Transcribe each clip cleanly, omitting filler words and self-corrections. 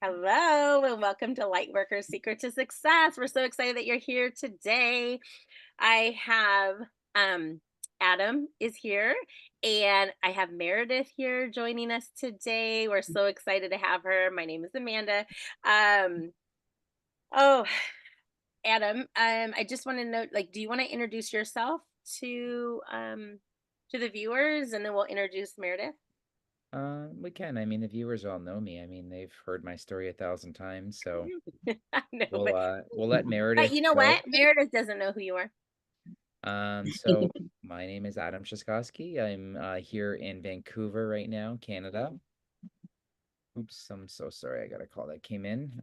Hello and welcome to Lightworkers Secrets to Success. We're so excited that you're here today. I have um Adam is here and I have Meredith here joining us today. We're so excited to have her. My name is Amanda. Um oh Adam, I just want to know, like, do you want to introduce yourself to the viewers and then we'll introduce Meredith? We can. I mean, the viewers all know me. I mean, they've heard my story 1,000 times, so I know, we'll let but Meredith you know go. what? Meredith doesn't know who you are. So my name is Adam Shaskowski. I'm here in Vancouver right now, Canada. Oops, I'm so sorry. I got a call that came in.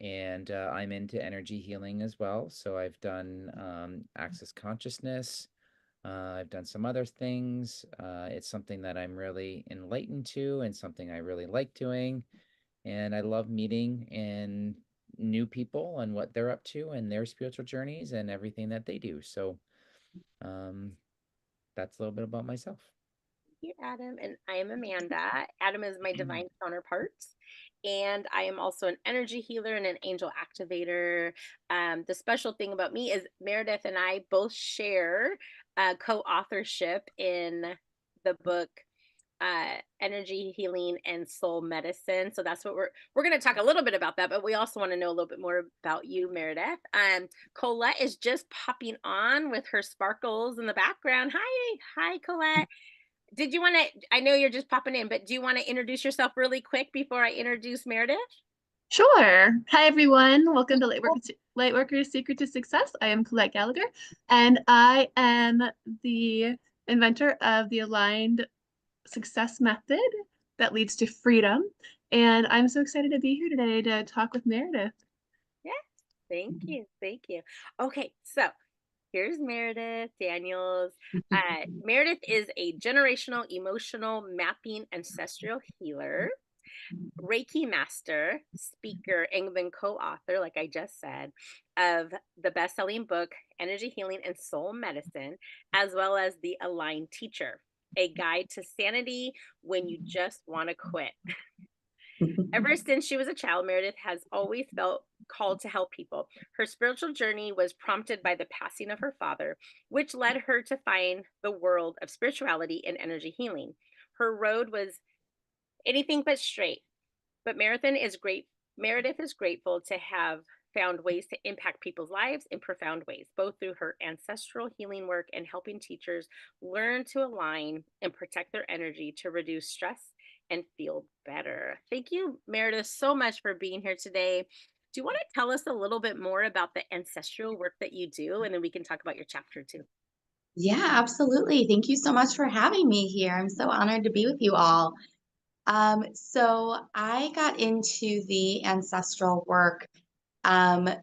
And I'm into energy healing as well. So I've done access consciousness. I've done some other things. It's something that I'm really enlightened to and something I really like doing. And I love meeting and new people and what they're up to and their spiritual journeys and everything that they do. So um, that's a little bit about myself. You, Adam, and I am Amanda. Adam is my divine counterpart, and I am also an energy healer and an angel activator. The special thing about me is Meredith and I both share co-authorship in the book energy healing and soul medicine. So that's what we're going to talk a little bit about that, but we also want to know a little bit more about you, Meredith. Colette is just popping on with her sparkles in the background. Hi, Colette. Did you want to? I know you're just popping in, but do you want to introduce yourself really quick before I introduce Meredith? Sure. Hi, everyone. Welcome to Lightworkers Secret to Success. I am Colette Gallagher, and I am the inventor of the aligned success method that leads to freedom. And I'm so excited to be here today to talk with Meredith. Yes, thank you, thank you. Okay, so here's Meredith Daniels. Meredith is a generational emotional mapping ancestral healer, Reiki master, speaker, and then co-author, like I just said, of the best-selling book Energy Healing and Soul Medicine, as well as the Aligned Teacher, a guide to sanity when you just want to quit. Ever since she was a child, Meredith has always felt called to help people. Her spiritual journey was prompted by the passing of her father, which led her to find the world of spirituality and energy healing. Her road was anything but straight, but Meredith is grateful to have found ways to impact people's lives in profound ways, both through her ancestral healing work and helping teachers learn to align and protect their energy to reduce stress and feel better. Thank you, Meredith, so much for being here today. Do you want to tell us a little bit more about the ancestral work that you do? And then we can talk about your chapter too. Yeah, absolutely. Thank you so much for having me here. I'm so honored to be with you all. So I got into the ancestral work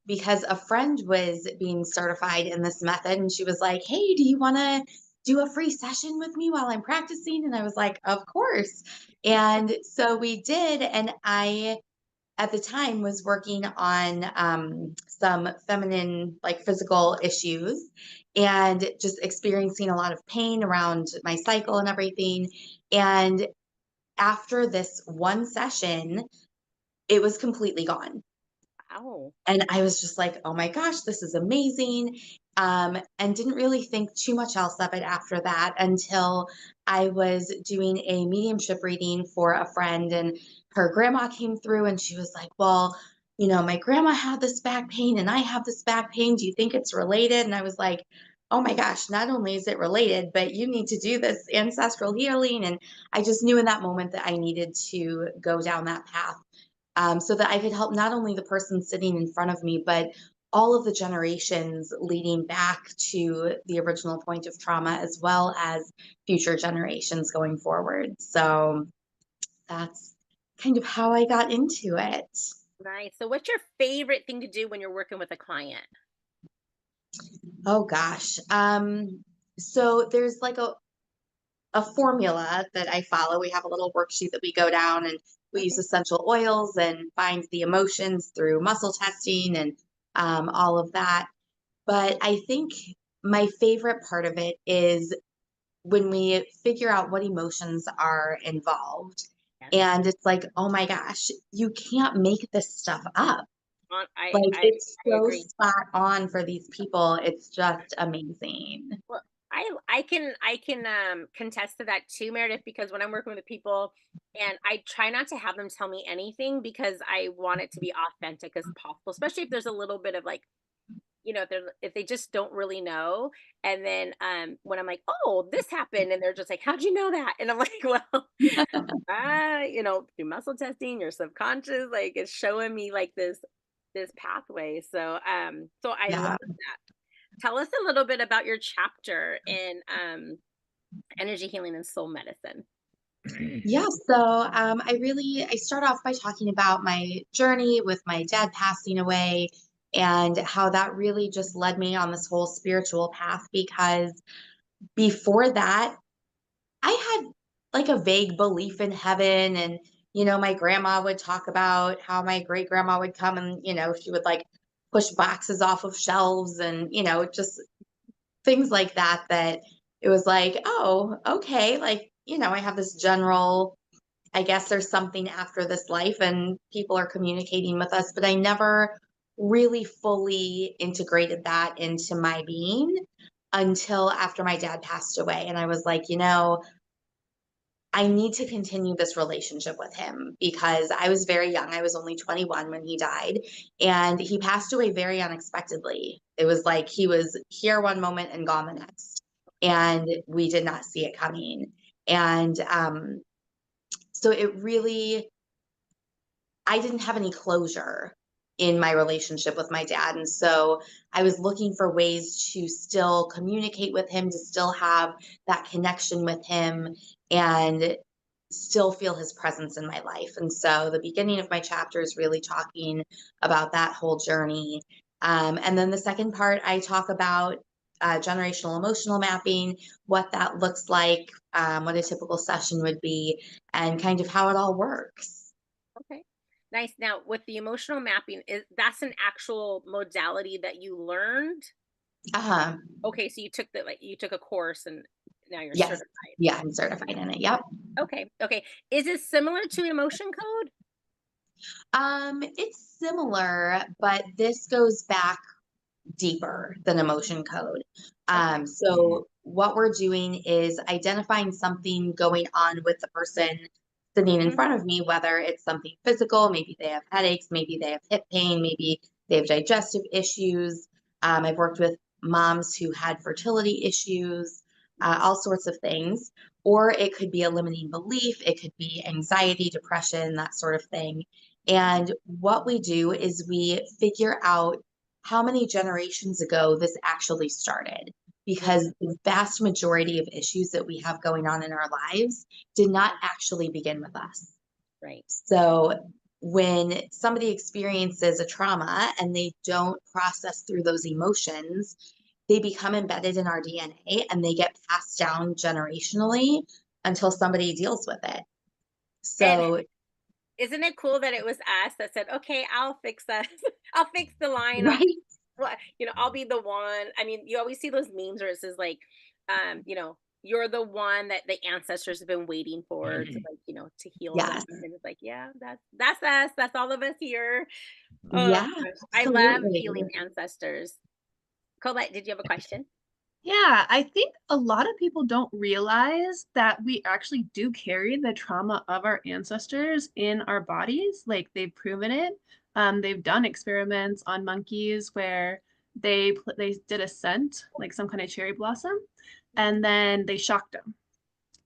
because a friend was being certified in this method, and she was like, "Hey, do you want to do a free session with me while I'm practicing?" And I was like, "Of course." And so we did, and I at the time was working on some feminine like physical issues and just experiencing a lot of pain around my cycle and everything. And after this one session, it was completely gone. Wow. And I was just like, oh my gosh, this is amazing. And didn't really think too much else of it after that until I was doing a mediumship reading for a friend, and her grandma came through and she was like, well, my grandma had this back pain and I have this back pain. Do you think it's related? And I was like, oh my gosh, not only is it related, but you need to do this ancestral healing. And I just knew in that moment that I needed to go down that path so that I could help not only the person sitting in front of me, but all of the generations leading back to the original point of trauma, as well as future generations going forward. So that's kind of how I got into it. Nice. So, what's your favorite thing to do when you're working with a client? Oh gosh. So there's like a formula that I follow. We have a little worksheet that we go down, and we use Okay. essential oils and find the emotions through muscle testing and all of that. But I think my favorite part of it is when we figure out what emotions are involved And it's like, oh my gosh, you can't make this stuff up. I Like, I, it's I so agree. spot on for these people. It's just amazing. Well, I can contest to that too, Meredith, because when I'm working with people, and I try not to have them tell me anything because I want it to be authentic as possible, especially if there's a little bit of like, if they just don't really know. And then when I'm like, oh, this happened, and they're just like, how'd you know that? And I'm like, well, through muscle testing, your subconscious, like, it's showing me like this pathway. So I love Yeah. that. Tell us a little bit about your chapter in energy healing and soul medicine. Yeah, so I start off by talking about my journey with my dad passing away and how that really just led me on this whole spiritual path, because before that, I had like a vague belief in heaven. And, my grandma would talk about how my great grandma would come and, she would like push boxes off of shelves and, just things like that, that it was like, oh, okay. Like, I have this general, I guess there's something after this life and people are communicating with us, but I never really fully integrated that into my being until after my dad passed away. And I was like, I need to continue this relationship with him, because I was very young. I was only 21 when he died, and he passed away very unexpectedly. It was like he was here one moment and gone the next, and we did not see it coming. And so I didn't have any closure in my relationship with my dad. And so I was looking for ways to still communicate with him, to still have that connection with him, and still feel his presence in my life. And so the beginning of my chapter is really talking about that whole journey. And then the second part, I talk about generational emotional mapping, what that looks like, what a typical session would be, and kind of how it all works. Okay. Nice. Now, with the emotional mapping, that's an actual modality that you learned? Uh-huh. Okay, so you took a course and now you're Yes. certified. Yeah, I'm certified in it. Yep. Okay. Okay. Is it similar to emotion code? It's similar, but this goes back deeper than emotion code. Okay. So what we're doing is identifying something going on with the person sitting in front of me, whether it's something physical, maybe they have headaches, maybe they have hip pain, maybe they have digestive issues. I've worked with moms who had fertility issues, all sorts of things. Or it could be a limiting belief, it could be anxiety, depression, that sort of thing. And what we do is we figure out how many generations ago this actually started, because the vast majority of issues that we have going on in our lives did not actually begin with us. Right. So when somebody experiences a trauma and they don't process through those emotions, they become embedded in our DNA and they get passed down generationally until somebody deals with it. So, And isn't it cool that it was us that said, okay, I'll fix that. I'll fix the line. right? I'll be the one. I mean, you always see those memes where it says like, you're the one that the ancestors have been waiting for to like, to heal them. Yes. And it's like, yeah, that's us. That's all of us here. Oh, Yeah, gosh. I love absolutely. healing ancestors. Colette, did you have a question? Yeah, I think a lot of people don't realize that we actually do carry the trauma of our ancestors in our bodies. Like they've proven it. They've done experiments on monkeys where they did a scent, like some kind of cherry blossom, and then they shocked them.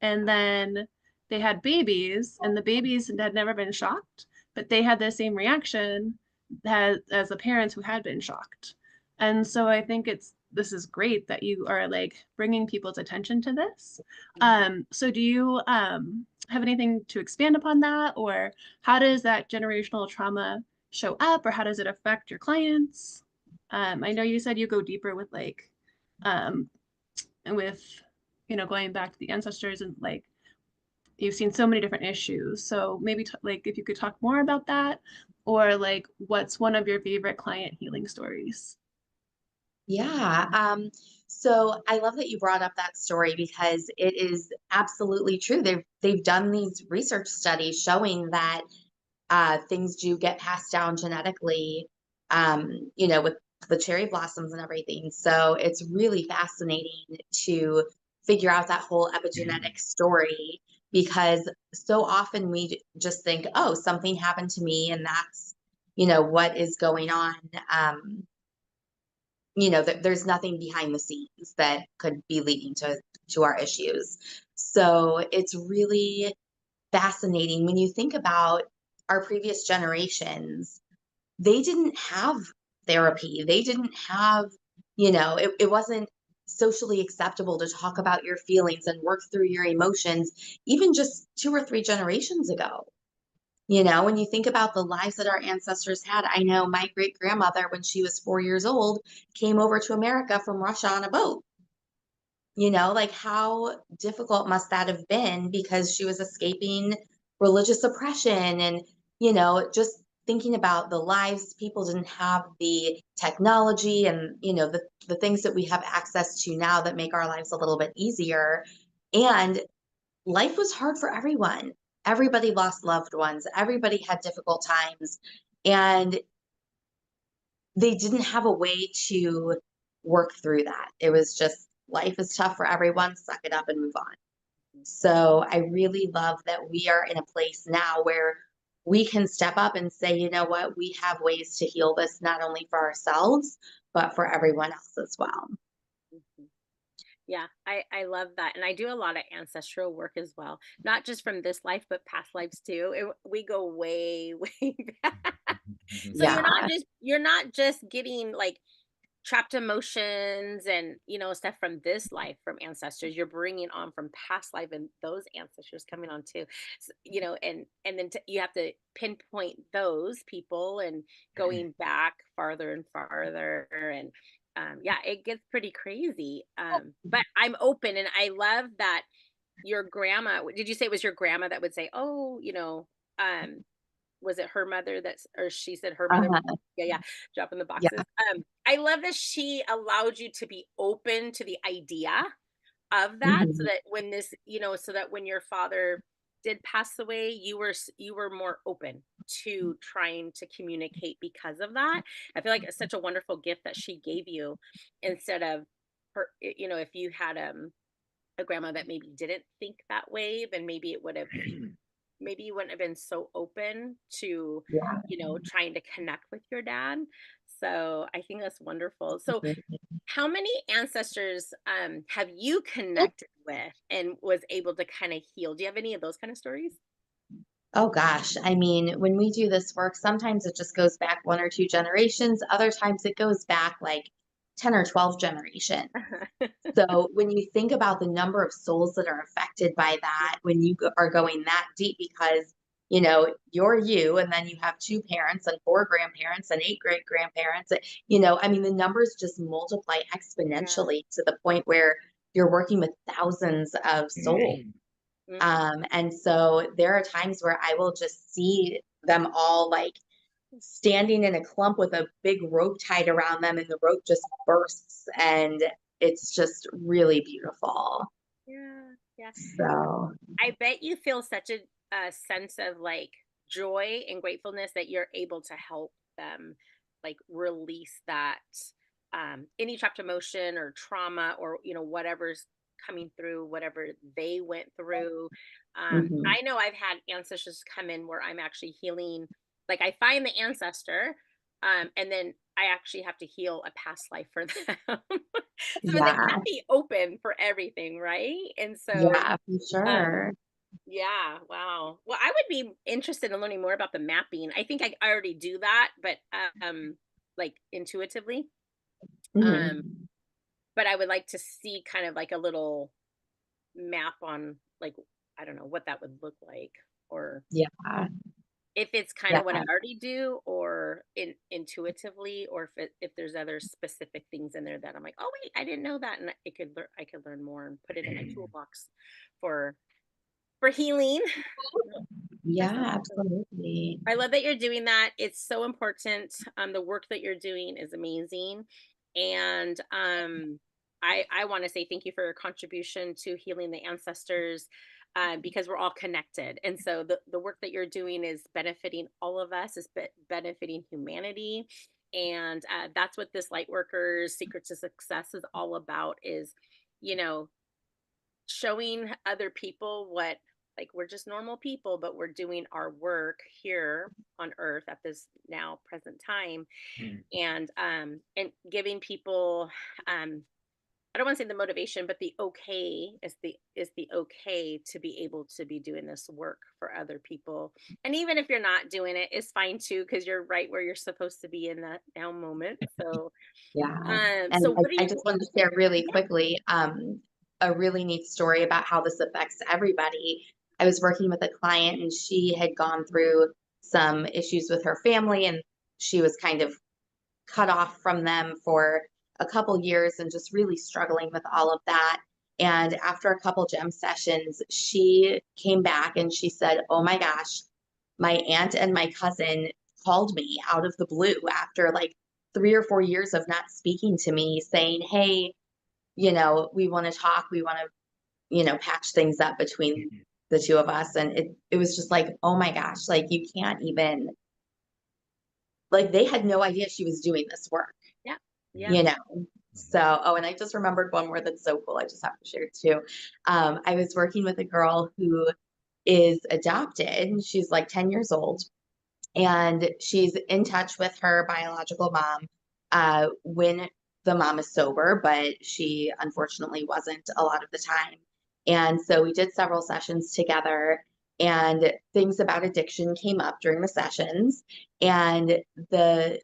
And then they had babies, and the babies had never been shocked, but they had the same reaction as the parents who had been shocked. And so I think this is great that you are like bringing people's attention to this. So do you have anything to expand upon that, or how does that generational trauma show up, or how does it affect your clients? I know you said you go deeper with like um, with going back to the ancestors, and like you've seen so many different issues, so maybe like if you could talk more about that, or like what's one of your favorite client healing stories? Yeah. So I love that you brought up that story because it is absolutely true. They've done these research studies showing that things do get passed down genetically, with the cherry blossoms and everything. So it's really fascinating to figure out that whole epigenetic story because so often we just think, oh, something happened to me and that's, what is going on. There's nothing behind the scenes that could be leading to our issues. So it's really fascinating when you think about our previous generations. They didn't have therapy. They didn't have, it wasn't socially acceptable to talk about your feelings and work through your emotions, even just 2 or 3 generations ago. When you think about the lives that our ancestors had, I know my great grandmother, when she was 4 years old, came over to America from Russia on a boat. Like how difficult must that have been because she was escaping religious oppression and, just thinking about the lives, people didn't have the technology and, the things that we have access to now that make our lives a little bit easier. And life was hard for everyone. Everybody lost loved ones. Everybody had difficult times. And they didn't have a way to work through that. It was just life is tough for everyone, suck it up and move on. So I really love that we are in a place now where we can step up and say, you know what, we have ways to heal this, not only for ourselves, but for everyone else as well. Mhm. Yeah, I love that. And I do a lot of ancestral work as well, not just from this life, but past lives too. We go way, way back. So Yeah. you're not just getting like trapped emotions and stuff from this life from ancestors. You're bringing on from past life and those ancestors coming on too. And then you have to pinpoint those people and going back farther and farther and yeah, it gets pretty crazy. But I'm open and I love that your grandma, did you say it was your grandma that would say, oh, was it her mother or she said her mother? Uh-huh. Yeah, dropping the Yeah. boxes. I love that she allowed you to be open to the idea of that, so Mhm. that when so that when your father did pass away, you were more open to trying to communicate because of that. I feel like it's such a wonderful gift that she gave you instead of her, if you had a grandma that maybe didn't think that way, then maybe you wouldn't have been so open to, Yeah. trying to connect with your dad. So I think that's wonderful. So Mhm. how many ancestors have you connected with and was able to kind of heal? Do you have any of those kind of stories? Oh gosh. I mean, when we do this work, sometimes it just goes back 1 or 2 generations. Other times it goes back like 10 or 12 generations. So when you think about the number of souls that are affected by that, when you are going that deep, because you're you, and then you have 2 parents and 4 grandparents and 8 great grandparents. I mean, the numbers just multiply Yeah. exponentially to the point where you're working with thousands of souls. Mhm. And so there are times where I will just see them all like standing in a clump with a big rope tied around them, and the rope just bursts, and it's just really beautiful. Yeah. Yeah. So, I bet you feel such a sense of like joy and gratefulness that you're able to help them like release that any trapped emotion or trauma or whatever's coming through whatever they went through. mhm. I know I've had ancestors come in where I'm actually healing, like I find the ancestor and then I actually have to heal a past life for them. So they Yeah, can't be open for everything, right? And so yeah, for um, sure. yeah, wow. Well, I would be interested in learning more about the mapping. I think I already do that, but like intuitively. Um, Mhm. but I would like to see kind of like a little map on like I don't know what that would look like or Yeah, if it's kind yeah. of what I already do or intuitively or if there's other specific things in there that I'm like, "Oh wait, I didn't know that." And I could learn more and put it in my toolbox for healing. That's Yeah, awesome. absolutely. I love that you're doing that. It's so important. The work that you're doing is amazing. And I want to say thank you for your contribution to healing the ancestors, because we're all connected. And so the work that you're doing is benefiting all of us, is benefiting humanity. And that's what this Lightworkers Secrets to Success is all about, is, you know, showing other people what, like, we're just normal people, but we're doing our work here on earth at this now present time. And giving people, I don't want to say the motivation, but the okay is the okay to be able to be doing this work for other people. And even if you're not doing it, it's fine too, because you're right where you're supposed to be in that now moment. So Yeah. And so what do I you just wanted to share really quickly a really neat story about how this affects everybody. I was working with a client and she had gone through some issues with her family, and she was kind of cut off from them for a couple years and just really struggling with all of that. And after a couple gem sessions, she came back and she said, "Oh my gosh, my aunt and my cousin called me out of the blue after like 3 or 4 years of not speaking to me, saying, hey, we want to talk. We want to, patch things up between the two of us." And it was just like, oh my gosh, like you can't even, like they had no idea she was doing this work, Yeah. Yeah. you know? So, oh, and I just remembered one more that's so cool. I just have to share it too. I was working with a girl who is adopted. She's like 10 years old, and she's in touch with her biological mom when the mom is sober, but she unfortunately wasn't a lot of the time. And so we did several sessions together, and things about addiction came up during the sessions. And the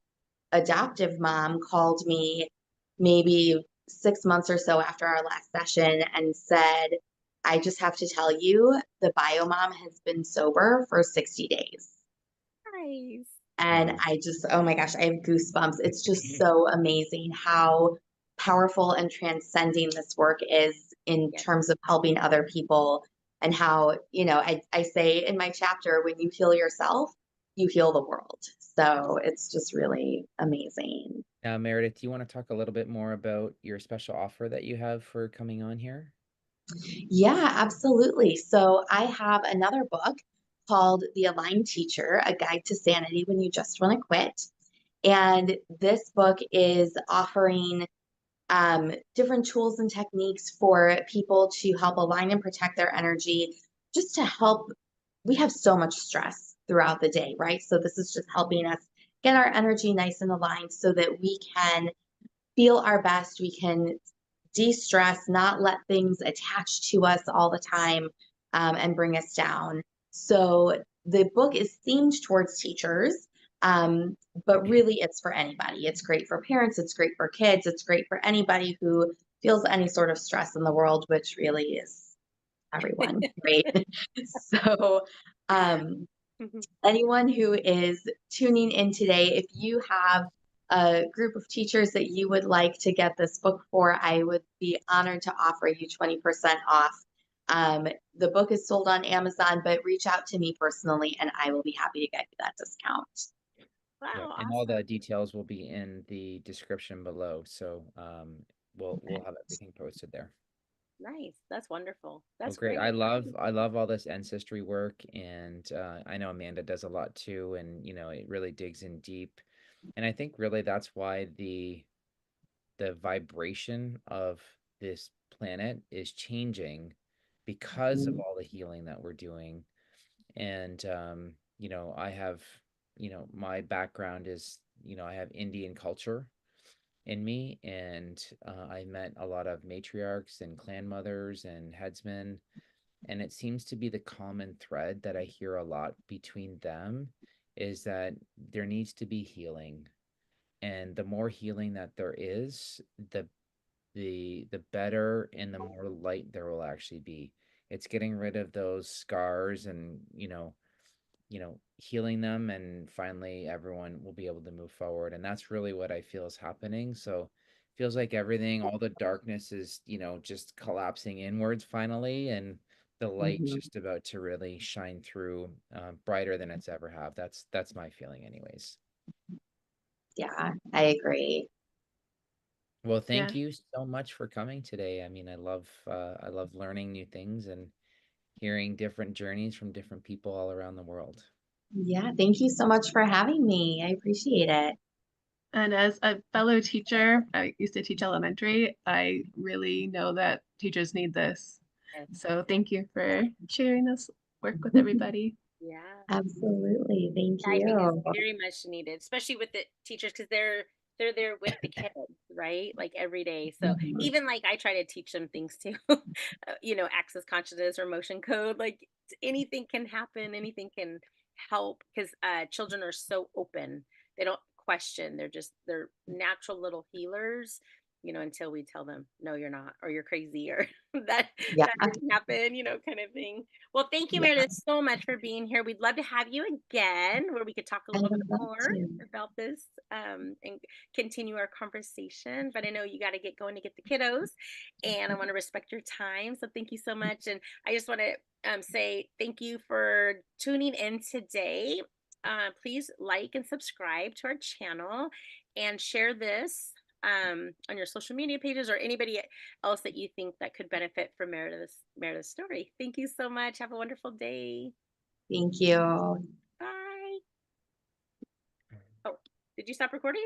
adoptive mom called me maybe 6 months or so after our last session and said, "I just have to tell you, the bio mom has been sober for 60 days. Nice. And I just, oh my gosh, I have goosebumps. It's just so amazing how powerful and transcending this work is in Yes. terms of helping other people. And how, I say in my chapter, when you heal yourself, you heal the world. So it's just really amazing. Meredith, do you want to talk a little bit more about your special offer that you have for coming on here? Yeah, absolutely. So I have another book called The Aligned Teacher, A Guide to Sanity When You Just Want to Quit. And this book is offering different tools and techniques for people to help align and protect their energy, just to help. We have so much stress throughout the day, right? So this is just helping us get our energy nice and aligned so that we can feel our best. We can de-stress, not let things attach to us all the time, and bring us down. So the book is themed towards teachers, but really it's for anybody. It's great for parents, it's great for kids, it's great for anybody who feels any sort of stress in the world, which really is everyone, right? So anyone who is tuning in today, if you have a group of teachers that you would like to get this book for, I would be honored to offer you 20% off. The book is sold on Amazon, but reach out to me personally and I will be happy to get you that discount. Wow, Yeah, and all awesome. the details will be in the description below. So we'll have everything posted there. Nice. That's wonderful. Well, That's great. great. I love all this ancestry work, and I know Amanda does a lot too, and it really digs in deep. And I think really that's why the vibration of this planet is changing because of all the healing that we're doing. And I have, my background is, I have Indian culture in me, and I met a lot of matriarchs and clan mothers and headsmen, and it seems to be the common thread that I hear a lot between them is that there needs to be healing. And the more healing that there is, the better and the more light there will actually be. It's getting rid of those scars and, healing them, and finally everyone will be able to move forward. And that's really what I feel is happening. So feels like everything, all the darkness is, just collapsing inwards finally, and the light Mhm. just about to really shine through, brighter than it's ever have. That's my feeling anyways. Yeah, I agree. Well, Yeah. thank you so much for coming today. I mean, I love learning new things and hearing different journeys from different people all around the world. Yeah, thank you so much for having me. I appreciate it. And as a fellow teacher, I used to teach elementary. I really know that teachers need this. Yes. So thank you for sharing this work with everybody. Yeah. Absolutely. Thank I think it's you. very much needed, especially with the teachers because they're there with the kids, right? Like every day. So Mhm. even like I try to teach them things too, access consciousness or motion code. Like anything can happen, anything can help because children are so open. They don't question. They're natural little healers. Until we tell them, no, you're not, or you're crazy, or that Yeah. that didn't happen, kind of thing. Well, thank you, Yeah. Meredith, so much for being here. We'd love to have you again where we could talk a I little bit would love more to. about this and continue our conversation. But I know you got to get going to get the kiddos, and I want to respect your time. So thank you so much. And I just want to say thank you for tuning in today. Please like and subscribe to our channel and share this on your social media pages or anybody else that you think that could benefit from Meredith's story. Thank you so much. Have a wonderful day. Thank you. Bye. Oh, did you stop recording?